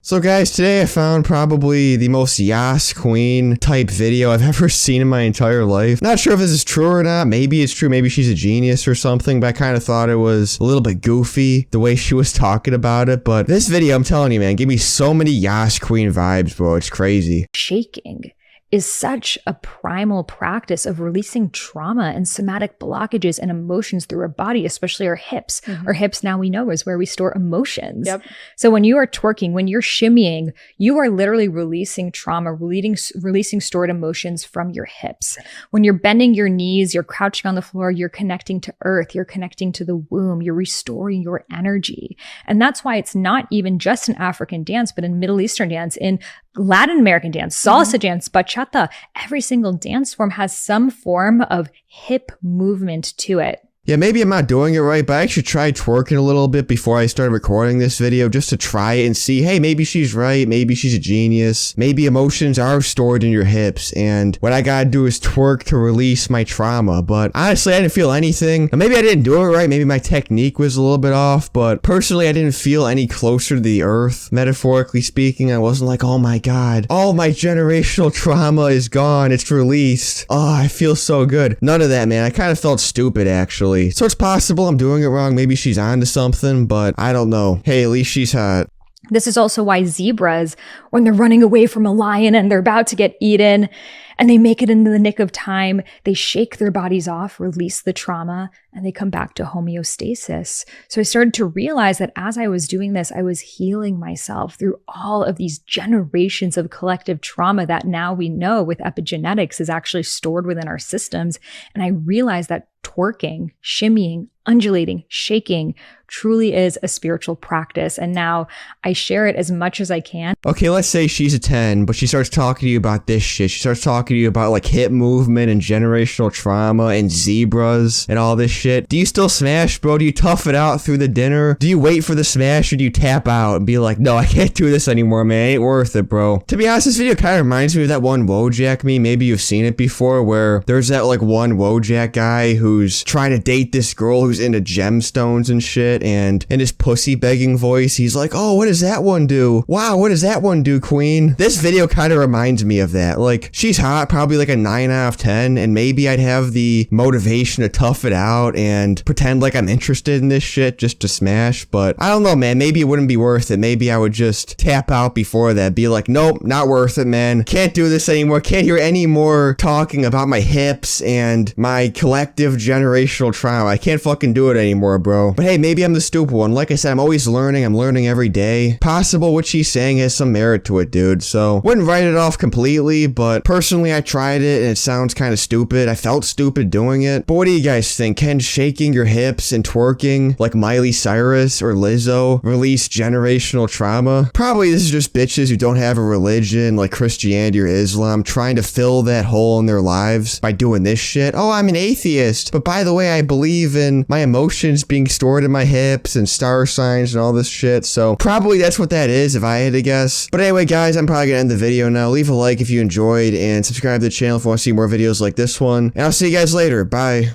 So guys, today I found probably the most Yas Queen type video I've ever seen in my entire life. Not sure if this is true or not. Maybe it's true. Maybe she's a genius or something, but I kind of thought it was a little bit goofy the way she was talking about it. But this video, I'm telling you, man, gave me so many Yas Queen vibes, bro. It's crazy. Shaking is such a primal practice of releasing trauma and somatic blockages and emotions through our body, especially our hips. Our hips, now we know, is where we store emotions. So when you are twerking, when you're shimmying, you are literally releasing trauma, releasing stored emotions from your hips. When you're bending your knees, you're crouching on the floor, you're connecting to earth, you're connecting to the womb, you're restoring your energy. And that's why it's not even just an African dance, but in Middle Eastern dance, in Latin American dance, salsa dance, bachata, every single dance form has some form of hip movement to it. Yeah, maybe I'm not doing it right, but I actually tried twerking a little bit before I started recording this video just to try it and see, hey, maybe she's right, maybe she's a genius, maybe emotions are stored in your hips, and what I gotta do is twerk to release my trauma. But honestly, I didn't feel anything. Maybe I didn't do it right, maybe my technique was a little bit off, but personally, I didn't feel any closer to the earth, metaphorically speaking. I wasn't like, oh my god, all my generational trauma is gone, it's released. Oh, I feel so good. None of that, man. I kind of felt stupid, actually. So it's possible I'm doing it wrong. Maybe she's onto something, but I don't know. Hey, at least she's hot. This is also why zebras, when they're running away from a lion and they're about to get eaten, and they make it into the nick of time, they shake their bodies off, release the trauma, and they come back to homeostasis. So I started to realize that as I was doing this, I was healing myself through all of these generations of collective trauma that now we know with epigenetics is actually stored within our systems. And I realized that twerking, shimmying, undulating, shaking truly is a spiritual practice. And now I share it as much as I can. Okay, let's say she's a 10, but she starts talking to you about this shit. She starts talking to you about like hip movement and generational trauma and zebras and all this shit. Do you still smash, bro? Do you tough it out through the dinner? Do you wait for the smash, or do you tap out and be like, no, I can't do this anymore, man. It ain't worth it, bro. To be honest, this video kind of reminds me of that one Wojak meme. Maybe you've seen it before, where there's that like one Wojak guy who's trying to date this girl who's into gemstones and shit, and in his pussy begging voice, he's like, oh, what does that one do? Wow, what does that one do, queen? This video kind of reminds me of that. Like, she's hot, probably like a 9 out of 10, and maybe I'd have the motivation to tough it out and pretend like I'm interested in this shit just to smash, but I don't know, man. Maybe it wouldn't be worth it. Maybe I would just tap out before that, be like, nope, not worth it, man. Can't do this anymore. Can't hear any more talking about my hips and my collective generational trauma. I can't fucking do it anymore, bro. But hey, maybe I'm the stupid one. Like I said, I'm always learning. I'm learning every day. Possible what she's saying has some merit to it, dude. So wouldn't write it off completely, but personally I tried it and it sounds kind of stupid. I felt stupid doing it. But what do you guys think? Can shaking your hips and twerking like Miley Cyrus or Lizzo release generational trauma? Probably this is just bitches who don't have a religion like Christianity or Islam trying to fill that hole in their lives by doing this shit. Oh, I'm an atheist, but by the way, I believe in my emotions being stored in my hips and star signs and all this shit. So probably that's what that is if I had to guess. But anyway, guys, I'm probably gonna end the video now. Leave a like if you enjoyed and subscribe to the channel if you want to see more videos like this one. And I'll see you guys later. Bye.